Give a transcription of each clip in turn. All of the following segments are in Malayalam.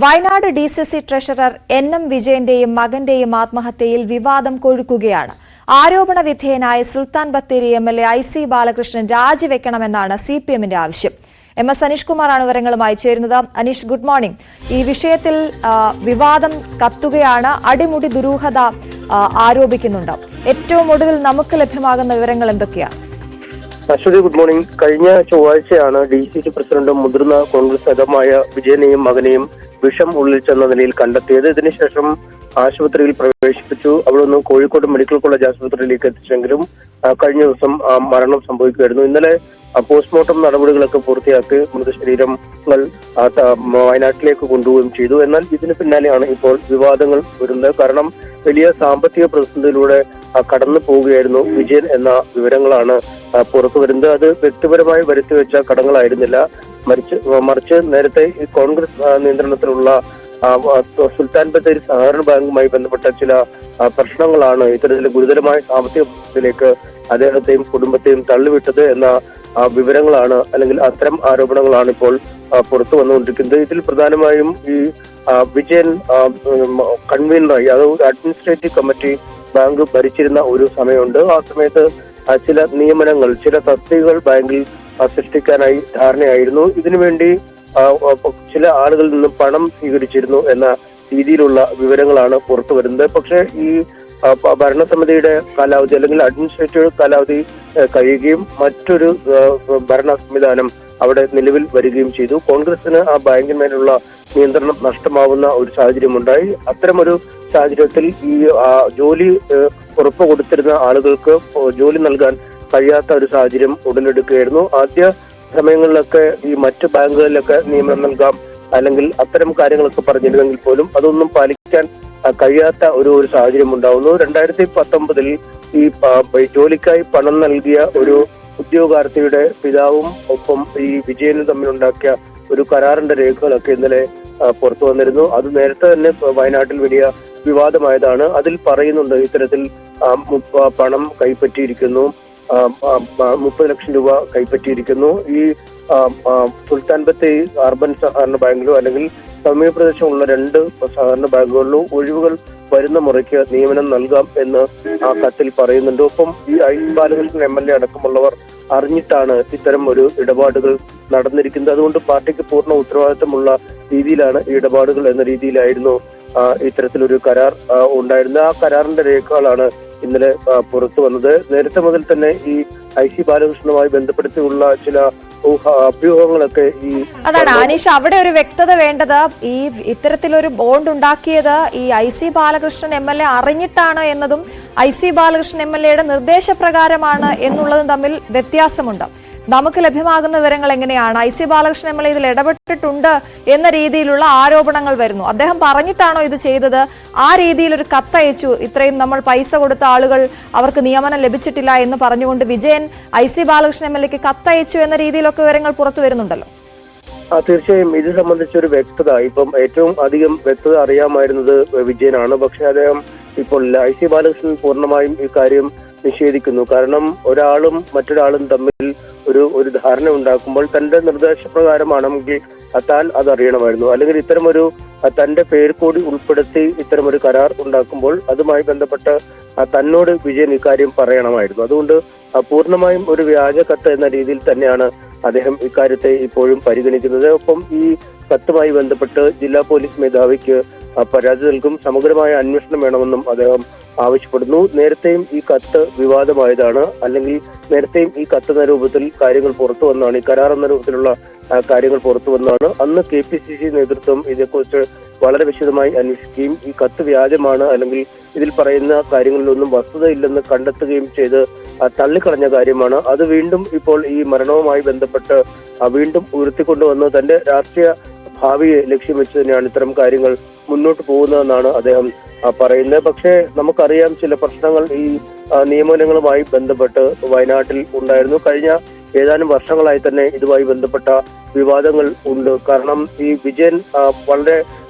വയനാട് DCC ട്രഷറർ NM വിജയന്റെയും മകന്റെയും ആത്മഹത്യയിൽ വിവാദം കൊഴുക്കുകയാണ്. ആരോപണ വിധേയനായ സുൽത്താൻ ബത്തേരി MLA IC ബാലകൃഷ്ണൻ രാജിവെക്കണമെന്നാണ് CPMന്റെ ആവശ്യം. MS അനീഷ് കുമാറാണ് വിവരങ്ങളുമായി ചേരുന്നത്. Aneesh, good morning. ഈ വിഷയത്തിൽ വിവാദം കത്തുകയാണ്. അടിമുടി ദുരൂഹത ആരോപിക്കുന്നുണ്ട്. ഏറ്റവും ഒടുവിൽ നമുക്ക് ലഭ്യമാകുന്ന വിവരങ്ങൾ എന്തൊക്കെയാണ്? Aswathi, good morning. കഴിഞ്ഞ ചൊവ്വാഴ്ചയാണ് DCC പ്രസിഡന്റും മുതിർന്ന കോൺഗ്രസ് നേതാവുമായ വിജയനെയും മകനെയും വിഷം ഉള്ളിൽ ചെന്ന നിലയിൽ കണ്ടെത്തിയത്. ഇതിനുശേഷം ആശുപത്രിയിൽ പ്രവേശിപ്പിച്ചു. അവിടെ നിന്ന് കോഴിക്കോട് മെഡിക്കൽ കോളേജ് ആശുപത്രിയിലേക്ക് എത്തിച്ചെങ്കിലും കഴിഞ്ഞ ദിവസം മരണം സംഭവിക്കുകയായിരുന്നു. ഇന്നലെ പോസ്റ്റ്മോർട്ടം നടപടികളൊക്കെ പൂർത്തിയാക്കി മൃതശരീരങ്ങൾ വയനാട്ടിലേക്ക് കൊണ്ടുപോവുകയും ചെയ്തു. എന്നാൽ ഇതിന് പിന്നാലെയാണ് ഇപ്പോൾ വിവാദങ്ങൾ വരുന്നത്. കാരണം വലിയ സാമ്പത്തിക പ്രതിസന്ധിയിലൂടെ കടന്നു പോവുകയായിരുന്നു വിജയൻ എന്ന വിവരങ്ങളാണ് പുറത്തു വരുന്നത്. അത് വ്യക്തിപരമായി വരുത്തിവെച്ച കടങ്ങളായിരുന്നില്ല, മറിച്ച് നേരത്തെ ഈ കോൺഗ്രസ് നിയന്ത്രണത്തിലുള്ള സുൽത്താൻ ബത്തേരി സഹകരണ ബാങ്കുമായി ബന്ധപ്പെട്ട ചില പ്രശ്നങ്ങളാണ് ഇത്തരത്തിൽ ഗുരുതരമായ സാമ്പത്തിക പ്രതിസന്ധിയിലേക്ക് അദ്ദേഹത്തെയും കുടുംബത്തെയും തള്ളിവിട്ടത് എന്ന വിവരങ്ങളാണ്, അല്ലെങ്കിൽ അത്തരം ആരോപണങ്ങളാണ് ഇപ്പോൾ പുറത്തു വന്നുകൊണ്ടിരിക്കുന്നത്. ഇതിൽ പ്രധാനമായും ഈ വിജയൻ കൺവീനറായി, അതായത് അഡ്മിനിസ്ട്രേറ്റീവ് കമ്മിറ്റി ബാങ്ക് ഭരിച്ചിരുന്ന ഒരു സമയമുണ്ട്. ആ സമയത്ത് ചില നിയമനങ്ങൾ, ചില തസ്തികകൾ ബാങ്കിൽ സൃഷ്ടിക്കാനായി ധാരണയായിരുന്നു. ഇതിനുവേണ്ടി ചില ആളുകളിൽ നിന്നും പണം സ്വീകരിച്ചിരുന്നു എന്ന രീതിയിലുള്ള വിവരങ്ങളാണ് പുറത്തു വരുന്നത്. പക്ഷേ ഈ ഭരണസമിതിയുടെ കാലാവധി അല്ലെങ്കിൽ അഡ്മിനിസ്ട്രേറ്റീവ് കാലാവധി കഴിയുകയും മറ്റൊരു ഭരണ സംവിധാനം അവിടെ നിലവിൽ വരികയും ചെയ്തു. കോൺഗ്രസിന് ആ ബാങ്കിന്മേലുള്ള നിയന്ത്രണം നഷ്ടമാവുന്ന ഒരു സാഹചര്യമുണ്ടായി. അത്തരമൊരു സാഹചര്യത്തിൽ ഈ ജോലി ഉറപ്പ് കൊടുത്തിരുന്ന ആളുകൾക്ക് ജോലി നൽകാൻ കഴിയാത്ത ഒരു സാഹചര്യം ഉടലെടുക്കുകയായിരുന്നു. ആദ്യ സമയങ്ങളിലൊക്കെ ഈ മറ്റ് ബാങ്കുകളിലൊക്കെ നിയമനം നൽകാം അല്ലെങ്കിൽ അത്തരം കാര്യങ്ങളൊക്കെ പറഞ്ഞിരുന്നെങ്കിൽ പോലും അതൊന്നും പാലിക്കാൻ കഴിയാത്ത ഒരു സാഹചര്യം ഉണ്ടാവുന്നു. 2019 ഈ ജോലിക്കായി പണം നൽകിയ ഒരു ഉദ്യോഗാർത്ഥിയുടെ പിതാവും ഒപ്പം ഈ വിജയനും തമ്മിലുണ്ടാക്കിയ ഒരു കരാറിന്റെ രേഖകളൊക്കെ ഇന്നലെ പുറത്തു വന്നിരുന്നു. അത് നേരത്തെ തന്നെ വയനാട്ടിൽ വലിയ വിവാദമായതാണ്. അതിൽ പറയുന്നുണ്ട് ഇത്തരത്തിൽ പണം കൈപ്പറ്റിയിരിക്കുന്നു, 30 ലക്ഷം രൂപ കൈപ്പറ്റിയിരിക്കുന്നു. ഈ സുൽത്താൻ ബത്തേരി അർബൻ സഹകരണ ബാങ്കിലോ അല്ലെങ്കിൽ സമീപ പ്രദേശമുള്ള 2 സഹകരണ ബാങ്കുകളിലോ ഒഴിവുകൾ വരുന്ന മുറയ്ക്ക് നിയമനം നൽകാം എന്ന് ആ കത്തിൽ പറയുന്നുണ്ട്. ഒപ്പം ഈ IC ബാലകൃഷ്ണൻ MLA അടക്കമുള്ളവർ അറിഞ്ഞിട്ടാണ് ഇത്തരം ഒരു ഇടപാടുകൾ നടന്നിരിക്കുന്നത്. അതുകൊണ്ട് പാർട്ടിക്ക് പൂർണ്ണ ഉത്തരവാദിത്തമുള്ള രീതിയിലാണ് ഈ ഇടപാടുകൾ എന്ന രീതിയിലായിരുന്നു ഇത്തരത്തിലൊരു കരാർ ഉണ്ടായിരുന്നത്. ആ കരാറിന്റെ രേഖകളാണ് ഇന്നലെ പുറത്തു വന്നത്. നേരത്തെ മുതൽ തന്നെ ഈ IC ബാലകൃഷ്ണനുമായി ബന്ധപ്പെടുത്തിയുള്ള ചില അഭ്യൂഹങ്ങളൊക്കെ അതാണ് അനീഷ്, അവിടെ ഒരു വ്യക്തത വേണ്ടത്. ഈ ഇത്തരത്തിലൊരു ബോണ്ട് ഉണ്ടാക്കിയത് ഈ IC ബാലകൃഷ്ണൻ MLA അറിഞ്ഞിട്ടാണ് എന്നതും IC ബാലകൃഷ്ണൻ MLAയുടെ നിർദ്ദേശപ്രകാരമാണ് എന്നുള്ളതും തമ്മിൽ വ്യത്യാസമുണ്ട്. നമുക്ക് ലഭ്യമാകുന്ന വിവരങ്ങൾ എങ്ങനെയാണ്? IC ബാലകൃഷ്ണൻ MLA ഇതിൽ ഇടപെട്ടിട്ടുണ്ട് എന്ന രീതിയിലുള്ള ആരോപണങ്ങൾ വരുന്നു. അദ്ദേഹം പറഞ്ഞിട്ടാണോ ഇത് ചെയ്തത്? ആ രീതിയിൽ ഒരു കത്തയച്ചു, ഇത്രയും നമ്മൾ പൈസ കൊടുത്ത ആളുകൾ അവർക്ക് നിയമനം ലഭിച്ചിട്ടില്ല എന്ന് പറഞ്ഞുകൊണ്ട് വിജയൻ IC ബാലകൃഷ്ണൻ MLAക്ക് കത്തയച്ചു എന്ന രീതിയിലൊക്കെ വിവരങ്ങൾ പുറത്തു വരുന്നുണ്ടല്ലോ. തീർച്ചയായും ഇത് സംബന്ധിച്ചൊരു വ്യക്തത, ഇപ്പം ഏറ്റവും അധികം വ്യക്തത അറിയാമായിരുന്നത് വിജയനാണ്. പക്ഷെ അദ്ദേഹം ഇപ്പോൾ IC ബാലകൃഷ്ണൻ പൂർണ്ണമായും ഈ കാര്യം നിഷേധിക്കുന്നു. കാരണം ഒരാളും മറ്റൊരാളും തമ്മിൽ ഒരു ധാരണ ഉണ്ടാക്കുമ്പോൾ തന്റെ നിർദ്ദേശപ്രകാരമാണെങ്കിൽ താൻ അതറിയണമായിരുന്നു. അല്ലെങ്കിൽ ഇത്തരമൊരു തന്റെ പേര് കൂടി ഉൾപ്പെടുത്തി ഇത്തരമൊരു കരാർ ഉണ്ടാക്കുമ്പോൾ അതുമായി ബന്ധപ്പെട്ട് തന്നോട് വിജയൻ ഇക്കാര്യം പറയണമായിരുന്നു. അതുകൊണ്ട് പൂർണ്ണമായും ഒരു വ്യാജ കത്ത് എന്ന രീതിയിൽ തന്നെയാണ് അദ്ദേഹം ഇക്കാര്യത്തെ ഇപ്പോഴും പരിഗണിക്കുന്നത്. ഒപ്പം ഈ കത്തുമായി ബന്ധപ്പെട്ട് ജില്ലാ പോലീസ് മേധാവിക്ക് പരാതി നൽകും, സമഗ്രമായ അന്വേഷണം വേണമെന്നും അദ്ദേഹം ആവശ്യപ്പെടുന്നു. നേരത്തെയും ഈ കത്ത് വിവാദമായതാണ്, അല്ലെങ്കിൽ നേരത്തെയും ഈ കത്ത് എന്ന രൂപത്തിൽ കാര്യങ്ങൾ പുറത്തു വന്നതാണ്, ഈ കരാർ എന്ന രൂപത്തിലുള്ള കാര്യങ്ങൾ പുറത്തു വന്നതാണ്. അന്ന് KPCC നേതൃത്വം ഇതേക്കുറിച്ച് വളരെ വിശദമായി അന്വേഷിക്കുകയും ഈ കത്ത് വ്യാജമാണ് അല്ലെങ്കിൽ ഇതിൽ പറയുന്ന കാര്യങ്ങളിലൊന്നും വസ്തുതയില്ലെന്ന് കണ്ടെത്തുകയും ചെയ്ത് തള്ളിക്കളഞ്ഞ കാര്യമാണ്. അത് വീണ്ടും ഇപ്പോൾ ഈ മരണവുമായി ബന്ധപ്പെട്ട് വീണ്ടും ഉയർത്തിക്കൊണ്ടുവന്ന് തന്റെ രാഷ്ട്രീയ ഭാവിയെ ലക്ഷ്യം വെച്ച് തന്നെയാണ് ഇത്തരം കാര്യങ്ങൾ മുന്നോട്ട് പോകുന്നതെന്നാണ് അദ്ദേഹം പറയുന്നത്. പക്ഷേ നമുക്കറിയാം ചില പ്രശ്നങ്ങൾ ഈ നിയമനങ്ങളുമായി ബന്ധപ്പെട്ട് വയനാട്ടിൽ ഉണ്ടായിരുന്നു. കഴിഞ്ഞ ഏതാനും വർഷങ്ങളായി തന്നെ ഇതുമായി ബന്ധപ്പെട്ട വിവാദങ്ങൾ ഉണ്ട്. കാരണം ഈ വിജയൻ വളരെ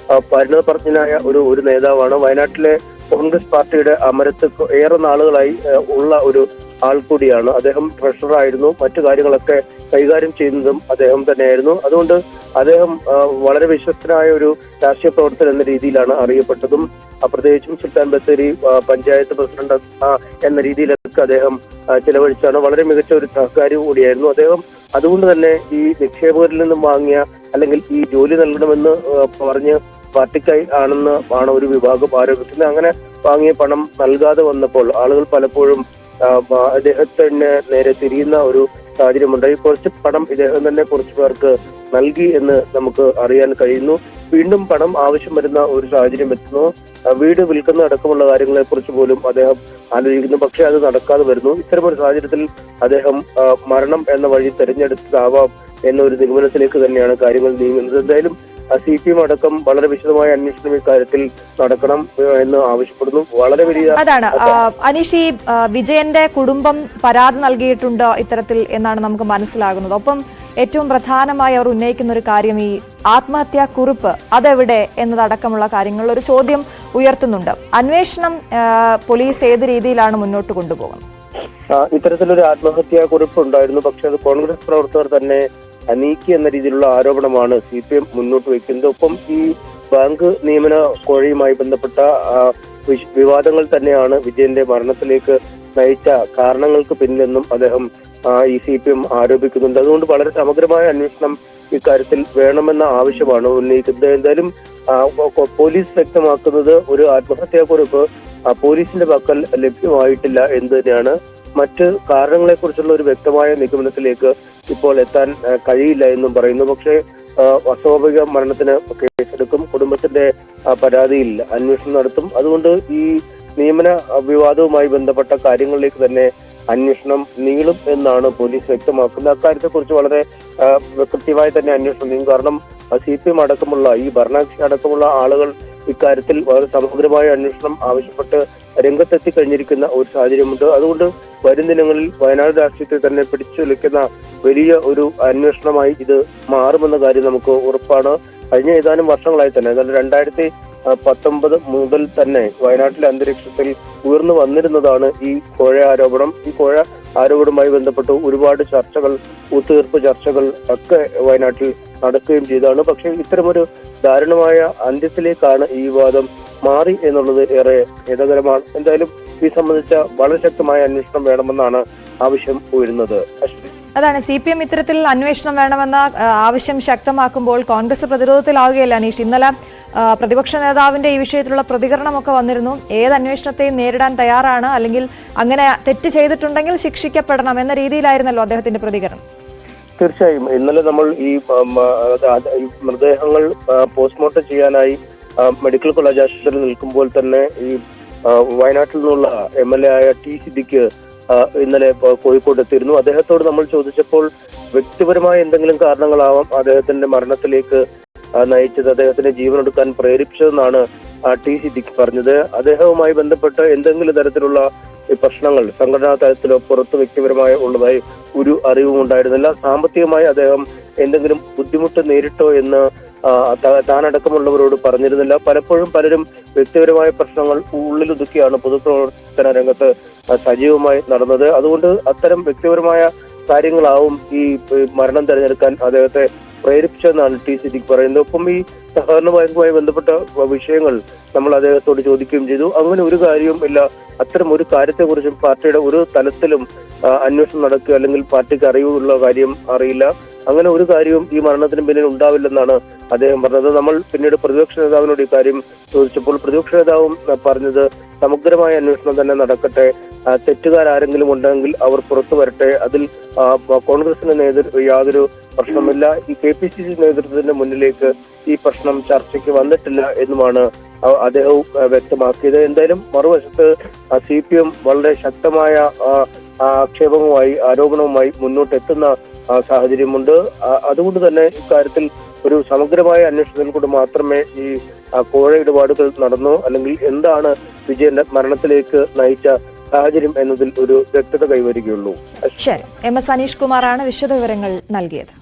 പരിണതപ്രജ്ഞനായ ഒരു നേതാവാണ്. വയനാട്ടിലെ കോൺഗ്രസ് പാർട്ടിയുടെ അമരത്ത് ഏറെ നാളുകളായി ഉള്ള ഒരു ആൾ കൂടിയാണ്. അദ്ദേഹം ട്രഷററായിരുന്നു. മറ്റു കാര്യങ്ങളൊക്കെ കൈകാര്യം ചെയ്യുന്നതും അദ്ദേഹം തന്നെയായിരുന്നു. അതുകൊണ്ട് അദ്ദേഹം വളരെ വിശ്വസ്തനായ ഒരു രാഷ്ട്രീയ പ്രവർത്തകൻ എന്ന രീതിയിലാണ് അറിയപ്പെട്ടതും. പ്രത്യേകിച്ചും സുൽത്താൻ ബത്തേരി പഞ്ചായത്ത് പ്രസിഡന്റ് എന്ന രീതിയിലൊക്കെ അദ്ദേഹം ചിലവഴിച്ചാണ്. വളരെ മികച്ച ഒരു സഹകാരി കൂടിയായിരുന്നു അദ്ദേഹം. അതുകൊണ്ട് തന്നെ ഈ നിക്ഷേപകരിൽ നിന്നും വാങ്ങിയ അല്ലെങ്കിൽ ഈ ജോലി നൽകണമെന്ന് പറഞ്ഞ് പാർട്ടിക്കായി ആണ് ഒരു വിഭാഗം ആരോപിക്കുന്നത്. അങ്ങനെ വാങ്ങിയ പണം നൽകാതെ വന്നപ്പോൾ ആളുകൾ പലപ്പോഴും അദ്ദേഹത്തിന് നേരെ തിരിയുന്ന ഒരു സാഹചര്യമുണ്ടായി. കുറച്ച് പണം ഇദ്ദേഹം തന്നെ കുറച്ചു പേർക്ക് നൽകി എന്ന് നമുക്ക് അറിയാൻ കഴിയുന്നു. വീണ്ടും പണം ആവശ്യം വരുന്ന ഒരു സാഹചര്യം എത്തുന്നു. വീട് വിൽക്കുന്ന അടക്കമുള്ള കാര്യങ്ങളെ കുറിച്ച് പോലും അദ്ദേഹം ആലോചിക്കുന്നു. പക്ഷെ അത് നടക്കാതെ വരുന്നു. ഇത്തരമൊരു സാഹചര്യത്തിൽ അദ്ദേഹം മരണം എന്ന വഴി തെരഞ്ഞെടുത്തതാവാം എന്നൊരു നിഗമനത്തിലേക്ക് തന്നെയാണ് കാര്യങ്ങൾ നീങ്ങുന്നത്. എന്തായാലും CPM അടക്കം വളരെ വിശദമായ അന്വേഷണം ഇക്കാര്യത്തിൽ നടക്കണം എന്ന് ആവശ്യപ്പെടുന്നു. വളരെ വലിയ അതാണ് അനീഷ്, ഈ വിജയന്റെ കുടുംബം പരാതി നൽകിയിട്ടുണ്ട് ഇത്തരത്തിൽ എന്നാണ് നമുക്ക് മനസ്സിലാകുന്നത്. ഒപ്പം ഏറ്റവും പ്രധാനമായി അവർ ഉന്നയിക്കുന്ന ഒരു കാര്യം ഈ ആത്മഹത്യാ കുറിപ്പ് അതെവിടെ എന്നതടക്കമുള്ള കാര്യങ്ങളിൽ ഒരു ചോദ്യം ഉയർത്തുന്നുണ്ട്. അന്വേഷണം പോലീസ് ഏത് രീതിയിലാണ് മുന്നോട്ട് കൊണ്ടുപോകുന്നത്? ഇത്തരത്തിലൊരു ആത്മഹത്യാ കുറിപ്പ് ഉണ്ടായിരുന്നു. പക്ഷെ അത് കോൺഗ്രസ് പ്രവർത്തകർ തന്നെ നീക്കി എന്ന രീതിയിലുള്ള ആരോപണമാണ് CPM മുന്നോട്ട് വയ്ക്കുന്നത്. ഒപ്പം ഈ ബാങ്ക് നിയമന കോഴയുമായി ബന്ധപ്പെട്ട വിവാദങ്ങൾ തന്നെയാണ് വിജയന്റെ മരണത്തിലേക്ക് നയിച്ച കാരണങ്ങൾക്ക് പിന്നിലെന്നും അദ്ദേഹം ഈ CPM ആരോപിക്കുന്നുണ്ട്. അതുകൊണ്ട് വളരെ സമഗ്രമായ അന്വേഷണം ഇക്കാര്യത്തിൽ വേണമെന്ന ആവശ്യമാണ് ഉന്നയിക്കുന്നത്. എന്തായാലും പോലീസ് വ്യക്തമാക്കുന്നത് ഒരു ആത്മഹത്യാക്കുറിപ്പ് പോലീസിന്റെ പക്കൽ ലഭ്യമായിട്ടില്ല എന്ന് തന്നെയാണ്. മറ്റ് കാരണങ്ങളെ കുറിച്ചുള്ള ഒരു വ്യക്തമായ നിഗമനത്തിലേക്ക് ഇപ്പോൾ എത്താൻ കഴിയില്ല എന്നും പറയുന്നു. പക്ഷേ അസ്വാഭാവിക മരണത്തിന് കേസെടുക്കും, കുടുംബത്തിന്റെ പരാതിയിൽ അന്വേഷണം നടത്തും. അതുകൊണ്ട് ഈ നിയമന വിവാദവുമായി ബന്ധപ്പെട്ട കാര്യങ്ങളിലേക്ക് തന്നെ അന്വേഷണം നീളും എന്നാണ് പോലീസ് വ്യക്തമാക്കുന്നത്. അക്കാര്യത്തെ കുറിച്ച് വളരെ കൃത്യമായി തന്നെ അന്വേഷണം നീങ്ങും. കാരണം CPM അടക്കമുള്ള ഈ ഭരണകക്ഷി അടക്കമുള്ള ആളുകൾ ഇക്കാര്യത്തിൽ വളരെ സമഗ്രമായ അന്വേഷണം ആവശ്യപ്പെട്ട് രംഗത്തെത്തി കഴിഞ്ഞിരിക്കുന്ന ഒരു സാഹചര്യമുണ്ട്. അതുകൊണ്ട് വരും ദിനങ്ങളിൽ വയനാട് രാഷ്ട്രീയത്തിൽ തന്നെ പിടിച്ചുലയ്ക്കുന്ന വലിയ ഒരു അന്വേഷണമായി ഇത് മാറുമെന്ന കാര്യം നമുക്ക് ഉറപ്പാണ്. കഴിഞ്ഞ ഏതാനും വർഷങ്ങളായി തന്നെ, അതായത് 2019 മുതൽ തന്നെ വയനാട്ടിലെ അന്തരീക്ഷത്തിൽ ഉയർന്നു വന്നിരുന്നതാണ് ഈ കോഴ ആരോപണം. ഈ കോഴ ആരോപണവുമായി ബന്ധപ്പെട്ട് ഒരുപാട് ചർച്ചകൾ, ഒത്തുതീർപ്പ് ചർച്ചകൾ ഒക്കെ വയനാട്ടിൽ നടക്കുകയും ചെയ്തതാണ്. പക്ഷേ ഇത്തരമൊരു ദാരുണമായ അന്ത്യത്തിലേക്കാണ് ഈ വിവാദം മാറി എന്നുള്ളത് ഏറെ ഖേദകരമാണ്. എന്തായാലും ഈ സംബന്ധിച്ച വളരെ ശക്തമായ അന്വേഷണം വേണമെന്നാണ് ആവശ്യം ഉയരുന്നത്. അതാണ് CPM ഇത്തരത്തിൽ അന്വേഷണം വേണമെന്ന ആവശ്യം ശക്തമാക്കുമ്പോൾ കോൺഗ്രസ് പ്രതിരോധത്തിലാവുകയല്ല അനീഷ്. ഇന്നലെ പ്രതിപക്ഷ നേതാവിന്റെ ഈ വിഷയത്തിലുള്ള പ്രതികരണമൊക്കെ വന്നിരുന്നു. ഏത് അന്വേഷണത്തെയും നേരിടാൻ തയ്യാറാണ്, അല്ലെങ്കിൽ അങ്ങനെ തെറ്റ് ചെയ്തിട്ടുണ്ടെങ്കിൽ ശിക്ഷിക്കപ്പെടണം എന്ന രീതിയിലായിരുന്നല്ലോ അദ്ദേഹത്തിന്റെ പ്രതികരണം. തീർച്ചയായും ഇന്നലെ നമ്മൾ ഈ മൃതദേഹങ്ങൾ പോസ്റ്റ്മോർട്ടം ചെയ്യാനായി മെഡിക്കൽ കോളേജ് ആശുപത്രിയിൽ നിൽക്കുമ്പോൾ തന്നെ ഈ വയനാട്ടിൽ നിന്നുള്ള MLA ആയ T സിദ്ദിഖ് ഇന്നലെ കോഴിക്കോട് എത്തിയിരുന്നു. അദ്ദേഹത്തോട് നമ്മൾ ചോദിച്ചപ്പോൾ വ്യക്തിപരമായ എന്തെങ്കിലും കാരണങ്ങളാവാം അദ്ദേഹത്തിന്റെ മരണത്തിലേക്ക് നയിച്ചത്, അദ്ദേഹത്തിന്റെ ജീവനെടുക്കാൻ പ്രേരിപ്പിച്ചതെന്നാണ് T സിദ്ദിഖ് പറഞ്ഞത്. അദ്ദേഹവുമായി ബന്ധപ്പെട്ട് എന്തെങ്കിലും തരത്തിലുള്ള ഈ പ്രശ്നങ്ങൾ സംഘടനാ തലത്തിലോ പുറത്ത് വ്യക്തിപരമായ ഉള്ളതായി ഒരു അറിവും ഉണ്ടായിരുന്നില്ല. സാമ്പത്തികമായി അദ്ദേഹം എന്തെങ്കിലും ബുദ്ധിമുട്ട് നേരിട്ടോ എന്ന് താനടക്കമുള്ളവരോട് പറഞ്ഞിരുന്നില്ല. പലപ്പോഴും പലരും വ്യക്തിപരമായ പ്രശ്നങ്ങൾ ഉള്ളിലൊതുക്കിയാണ് പൊതുപ്രവർത്തന രംഗത്ത് സജീവമായി നടന്നത്. അതുകൊണ്ട് അത്തരം വ്യക്തിപരമായ കാര്യങ്ങളാവും ഈ മരണം തെരഞ്ഞെടുക്കാൻ അദ്ദേഹത്തെ പ്രേരിപ്പിച്ചതെന്നാണ് T സിദ്ദിഖ് പറയുന്നത്. ഒപ്പം ഈ സഹകരണ ബാങ്കുമായി ബന്ധപ്പെട്ട വിഷയങ്ങൾ നമ്മൾ അദ്ദേഹത്തോട് ചോദിക്കുകയും ചെയ്തു. അങ്ങനെ ഒരു കാര്യവും ഇല്ല. അത്തരം ഒരു കാര്യത്തെക്കുറിച്ചും പാർട്ടിയുടെ ഒരു തലത്തിലും അന്വേഷണം നടക്കുക അല്ലെങ്കിൽ പാർട്ടിക്ക് അറിവുള്ള കാര്യം അറിയില്ല. അങ്ങനെ ഒരു കാര്യവും ഈ മരണത്തിന് പിന്നിൽ ഉണ്ടാവില്ലെന്നാണ് അദ്ദേഹം പറഞ്ഞത്. നമ്മൾ പിന്നീട് പ്രതിപക്ഷ നേതാവിനോട് ഈ കാര്യം ചോദിച്ചപ്പോൾ പ്രതിപക്ഷ നേതാവും പറഞ്ഞത് സമഗ്രമായ അന്വേഷണം തന്നെ നടക്കട്ടെ, തെറ്റുകാരെങ്കിലും ഉണ്ടെങ്കിൽ അവർ പുറത്തു വരട്ടെ, അതിൽ കോൺഗ്രസിന് യാതൊരു പ്രശ്നമില്ല, ഈ KPCC നേതൃത്വത്തിന്റെ മുന്നിലേക്ക് ഈ പ്രശ്നം ചർച്ചയ്ക്ക് വന്നിട്ടില്ല എന്നുമാണ് അദ്ദേഹവും വ്യക്തമാക്കിയത്. എന്തായാലും മറുവശത്ത് CPM വളരെ ശക്തമായ ആക്ഷേപവുമായി ആരോപണവുമായി മുന്നോട്ടെത്തുന്ന സാഹചര്യമുണ്ട്. അതുകൊണ്ട് തന്നെ ഇക്കാര്യത്തിൽ ഒരു സമഗ്രമായ അന്വേഷണത്തിൽ കൂടെ മാത്രമേ ഈ കോഴ ഇടപാടുകൾ നടന്നോ അല്ലെങ്കിൽ എന്താണ് വിജയന്റെ മരണത്തിലേക്ക് നയിച്ച സാഹചര്യം എന്നതിൽ ഒരു വ്യക്തത കൈവരികയുള്ളൂ. ശരി, MS അനീഷ് കുമാറാണ് വിശദവിവരങ്ങൾ നൽകിയത്.